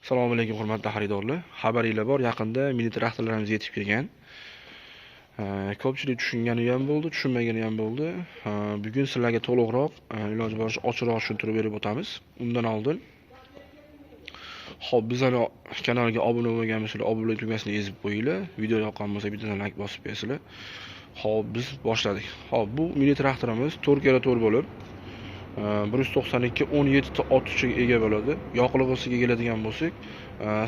Assalomu alaykum hurmatli xaridorlar. Xabaringlar bor, yaqinda mini traktorlarimiz yetib kelgan. Ko'pchilik tushungani ham bo'ldi, tushunmagani ham bo'ldi. Bugun sizlarga to'liqroq, iloji boricha ochiqroq tushuntirib berib o'tamiz. Undan oldin xo'p, bizning kanalga obuna bo'lmagan bo'lsangiz, obuna tugmasini ezib qo'yinglar. Video yoqqan bo'lsa bittadan like bosib qo'yasizlar. Xo'p, biz boshladik. Xo'p, bu mini traktorimiz 4x4 bo'lib 192 17 ta ot kuchiga ega bo'ladi. Yoqilg'isiga keladigan bo'lsak,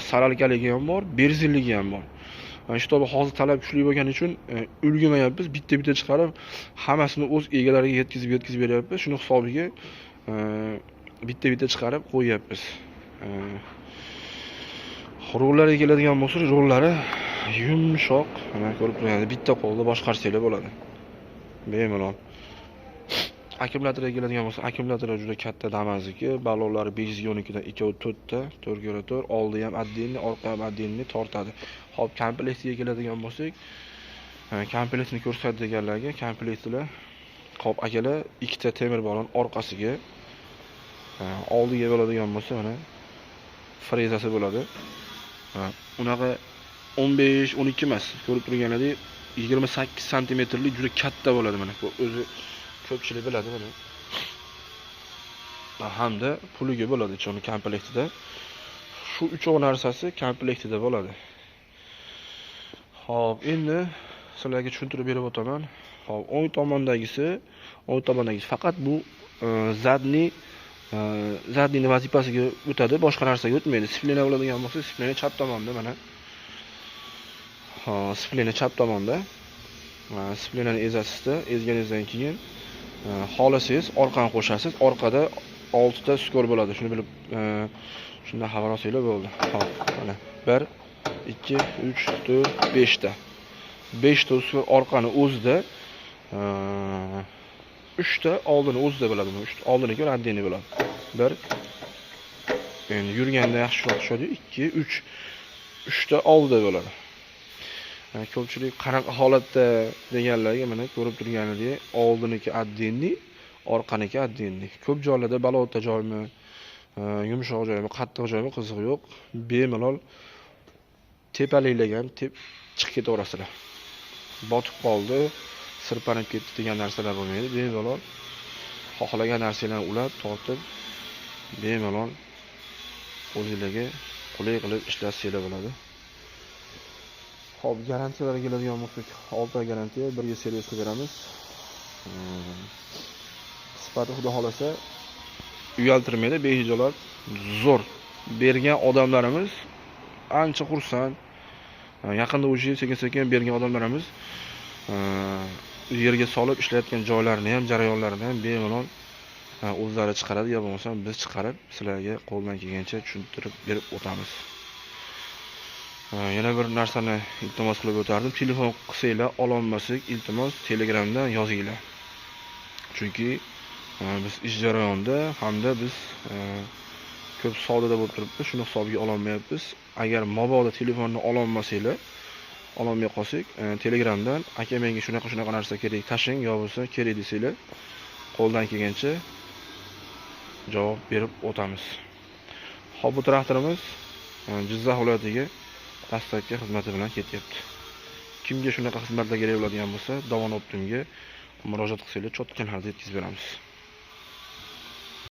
saralkaligi ham bor, benzinligi ham bor. Shu to'g'ri hozir talab kuchli bo'lgani uchun ulgurmayapmiz. Bitta chiqarib, hammasini o'z egalariga yetkazib beryapmiz. Shuni hisobiga bitta chiqarib qo'yapmiz. Rollariga keladigan bo'lsak, rollari yumshoq, mana ko'rib turganingiz bitta qo'lda boshqarsanglar bo'ladi. Bemalol. Akkumulyatorga keladigan bo'lsa, akkumulyatori juda katta Damas'niki, ballonlari 512 dan 2.4 ta, 4x4, oldi ham отдельный, orqa ham отдельный tortadi. Hop, komplektiga keladigan bo'lsak, komplektni ko'rsatadiganlarga komplektlar hop akalar ikkita temir ballon orqasiga, oldiga bo'ladigan bo'lsa, mana frezasi bo'ladi. Unaqa 15-12 emas, ko'rib turganingizdek 28 santimetrlik juda katta bo'ladi mana. O'zi ko'pchilik biladi buni. Hamda puliga bo'ladi choni komplektida. Shu uchoq narsasi komplektida bo'ladi. Xo'p, endi sizlarga tushuntirib berib o'taman. Xo'p, o'ng tomondagisi faqat bu zadniy vazifasiga o'tadi, boshqa narsaga o'tmaydi. Siflena bo'ladigan bo'lsa, siflena chap tomonda mana. Xo'p, siflena chap tomonda. Siflenani ezasizda, ezganingizdan keyin xolasangiz orqani qo'shasiz. Orqada 6 ta skor bo'ladi. Shuni bilib, shunda xabar olsanglar bo'ldi. Xo'p, mana 1 2 3 4 5 ta. 5 ta skor orqani o'zida, 3 ta oldini o'zida bo'ladi. 3 ta oldiniga отдельный bo'ladi. 1 endi yurganda yaxshiroq tushadi. 2 3 3 ta oldida bo'ladi. Ko'pchilik qanaqa holatda deganlarga mana ko'rib turganingizdek, oldiniki отдельный, orqaniki отдельный. Ko'p joylarda balota joymi, yumshoq joymi, qattiq joymi qiziq yo'q. Bemalol tepaliklarga chiqib ketaverasizlar. Botib qoldi, sirpanib ketdi degan narsalar bo'lmaydi. Bemalol xohlagan narsalarni ulab, tortib, bemalol o'zingizlarga qulay qilib ishlatsanglar bo'ladi. Xo'p, garantiyalarga keladigan bo'lsak, 6 oy garantiya, birga servis qilib beramiz. Sifati xudo xolasa uyaltirmaydi, behijolat, zo'r. Bergan odamlarimiz ancha xursand. Yaqinda o'sha sekin bergan odamlarimiz yerga solib ishlayotgan joylarini ham, jarayonlarini ham bemalol o'zlari chiqaradi, yo bo'lmasa biz chiqarib sizlarga qo'ldan kelgancha tushuntirib berib o'tamiz. Yana bir narsani iltimos qilib o'tardim. Telefon qilsanglar ololmasak, iltimos Telegramdan yozinglar. Chunki biz ish jarayonida hamda biz ko'p savdoda bo'lib turibdi, shuni hisobiga ololmayapmiz. Agar mabodo telefonni ololmasanglar, ololmay qolsak, Telegramdan aka menga shunaqa narsa kerak, tashing yo bo'lsa kerak desanglar, qo'ldan kelgancha javob berib o'tamiz. Xo'p, bu traktorimiz Jizzax viloyatiga dastlabki xizmati bilan ketyapti. Kimga shunaqa xizmatlar kerak bo'ladigan bo'lsa, Dovon Optimga murojaat qilsanglar, cho'tkanlarda yetkazib beramiz.